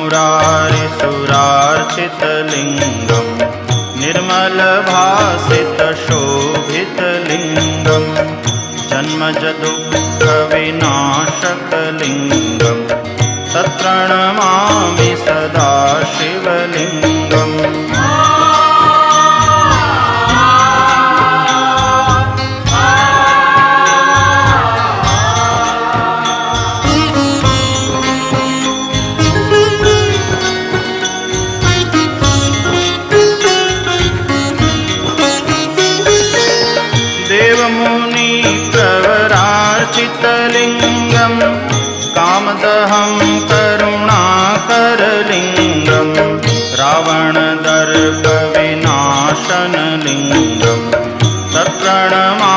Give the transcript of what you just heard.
मुरारिसुरार्चितलिङ्गं निर्मलभासितशोभितलिङ्गं जन्मजदुःखविनाशकलिङ्गं तत्प्रणमामि सदा शिवलिङ्गम्। देवमुनिप्रवरार्चितलिङ्गं कामदहं करुणाकरलिङ्गं रावणदर्पविनाशनलिङ्गं तत्प्रणमामि